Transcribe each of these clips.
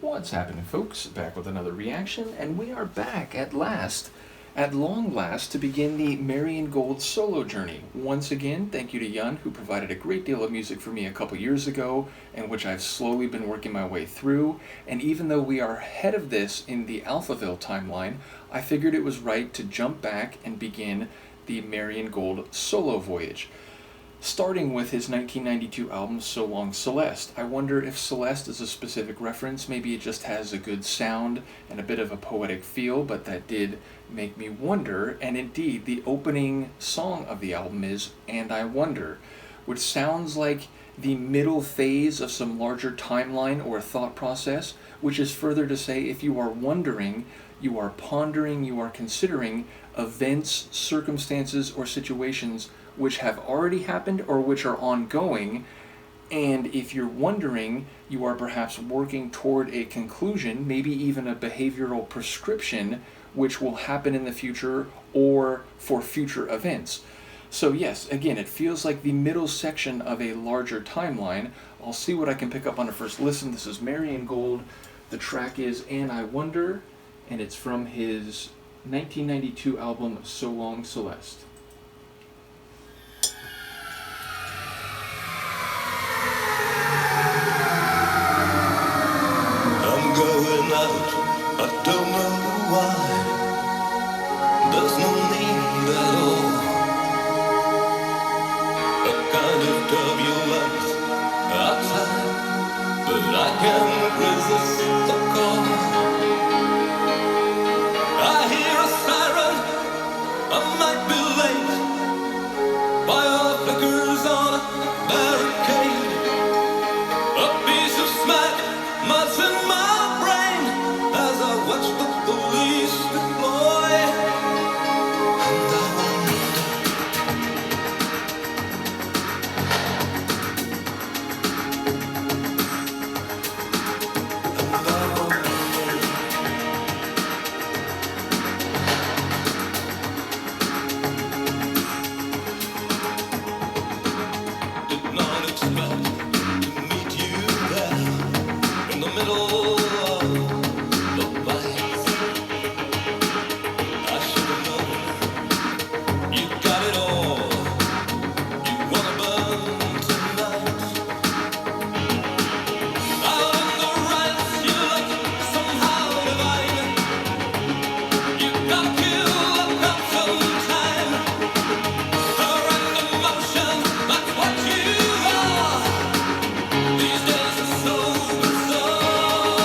What's happening, folks? Back with another reaction, and we are back at long last, to begin the Marian Gold solo journey. Once again, thank you to Yun, who provided a great deal of music for me a couple years ago, and which I've slowly been working my way through. And even though we are ahead of this in the Alphaville timeline, I figured it was right to jump back and begin the Marian Gold solo voyage. Starting with his 1992 album, So Long Celeste. I wonder if Celeste is a specific reference, maybe it just has a good sound and a bit of a poetic feel, but that did make me wonder, and indeed, the opening song of the album is And I Wonder, which sounds like the middle phase of some larger timeline or thought process, which is further to say if you are wondering, you are pondering, you are considering events, circumstances, or situations which have already happened or which are ongoing, and if you're wondering, you are perhaps working toward a conclusion, maybe even a behavioral prescription, which will happen in the future or for future events. So yes, again, it feels like the middle section of a larger timeline. I'll see what I can pick up on a first listen. This is Marian Gold. The track is And I Wonder, and it's from his 1992 album, So Long Celeste. I don't know why. There's no need at all. A kind of turbulence outside, but I can't resist the call. I hear a siren, I might be late. Fire flickers on a barricade. A piece of smack melts in my brain as I watch the police deploy. And I wonder. Did not expect to meet you there in the middle. These days are so bizarre.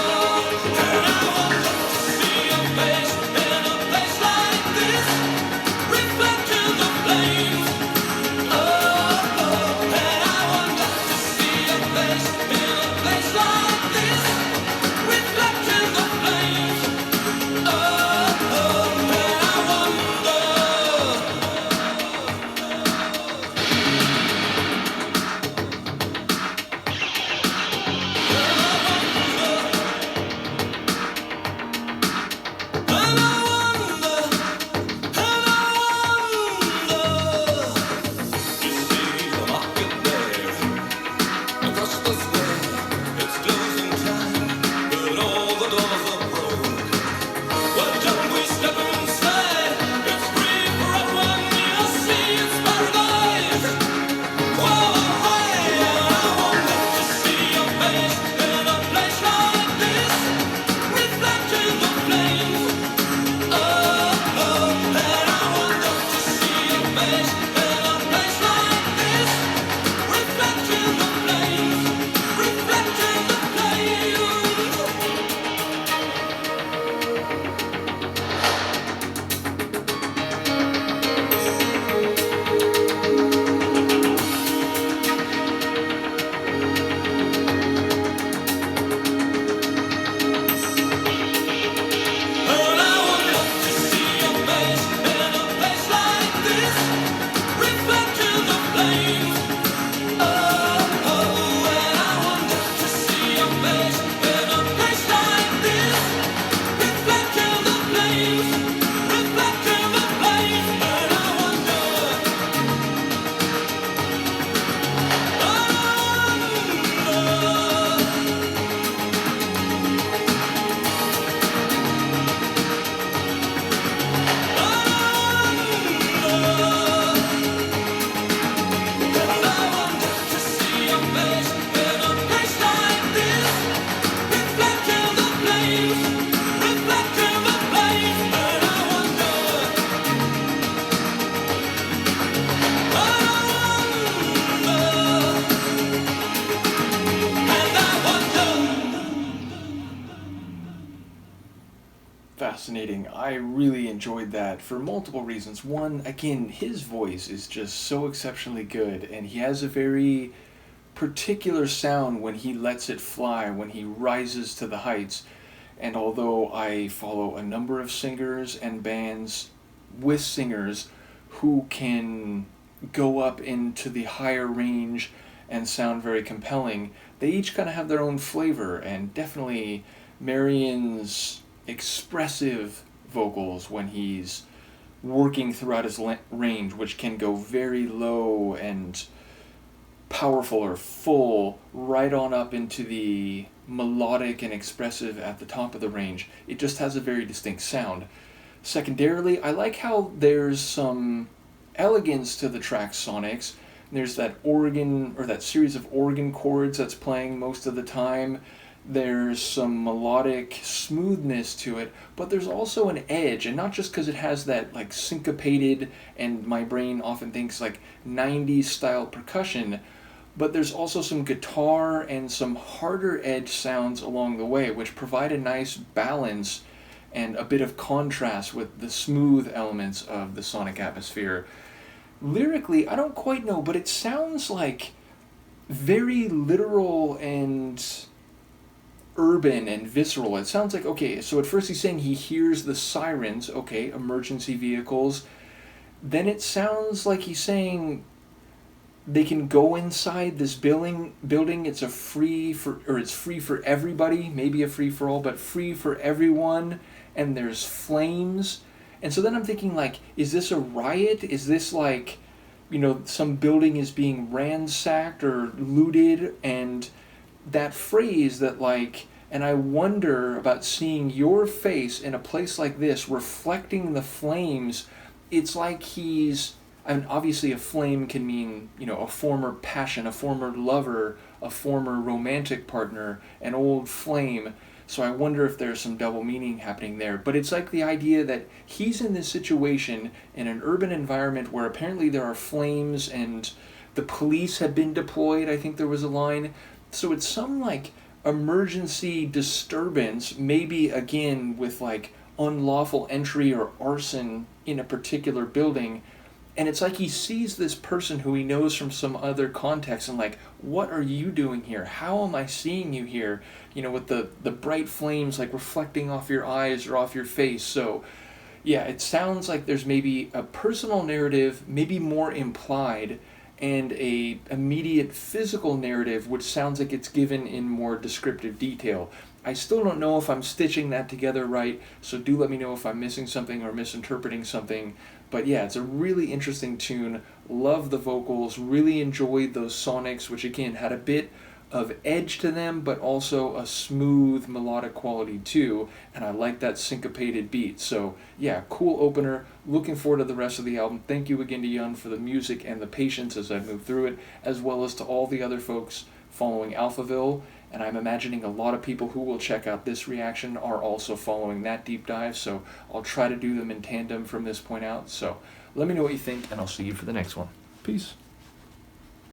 Fascinating. I really enjoyed that for multiple reasons. One, again, his voice is just so exceptionally good, and he has a very particular sound when he lets it fly, when he rises to the heights. And although I follow a number of singers and bands with singers who can go up into the higher range and sound very compelling, they each kind of have their own flavor, and definitely Marian's expressive vocals when he's working throughout his range, which can go very low and powerful or full, right on up into the melodic and expressive at the top of the range. It just has a very distinct sound. Secondarily, I like how there's some elegance to the track's sonics. There's that organ, or that series of organ chords that's playing most of the time. There's some melodic smoothness to it, but there's also an edge, and not just because it has that like syncopated, and my brain often thinks like 90s style percussion, but there's also some guitar and some harder edge sounds along the way, which provide a nice balance and a bit of contrast with the smooth elements of the sonic atmosphere. Lyrically, I don't quite know, but it sounds like very literal and urban and visceral. It sounds like, okay, so at first he's saying he hears the sirens, okay, emergency vehicles. Then it sounds like he's saying they can go inside this building. It's free for everybody, maybe a free for all, but free for everyone, and there's flames. And so then I'm thinking, like, is this a riot? Is this like, some building is being ransacked or looted? And that phrase that, like, and I wonder about seeing your face in a place like this reflecting the flames. It's like obviously a flame can mean, a former passion, a former lover, a former romantic partner, an old flame. So I wonder if there's some double meaning happening there. But it's like the idea that he's in this situation in an urban environment where apparently there are flames and the police have been deployed, I think there was a line. So it's some like emergency disturbance, maybe again with like unlawful entry or arson in a particular building. And it's like he sees this person who he knows from some other context and like, what are you doing here? How am I seeing you here? With the bright flames like reflecting off your eyes or off your face. So yeah, it sounds like there's maybe a personal narrative, maybe more implied, and a immediate physical narrative, which sounds like it's given in more descriptive detail. I still don't know if I'm stitching that together right, so do let me know if I'm missing something or misinterpreting something. But yeah, it's a really interesting tune. Love the vocals, really enjoyed those sonics, which again had a bit of edge to them, but also a smooth melodic quality too, and I like that syncopated beat. So yeah, cool opener. Looking forward to the rest of the album. Thank you again to Yun for the music and the patience as I move through it, as well as to all the other folks following Alphaville. And I'm imagining a lot of people who will check out this reaction are also following that deep dive, so I'll try to do them in tandem from this point out. So let me know what you think, and I'll see you for the next one. Peace.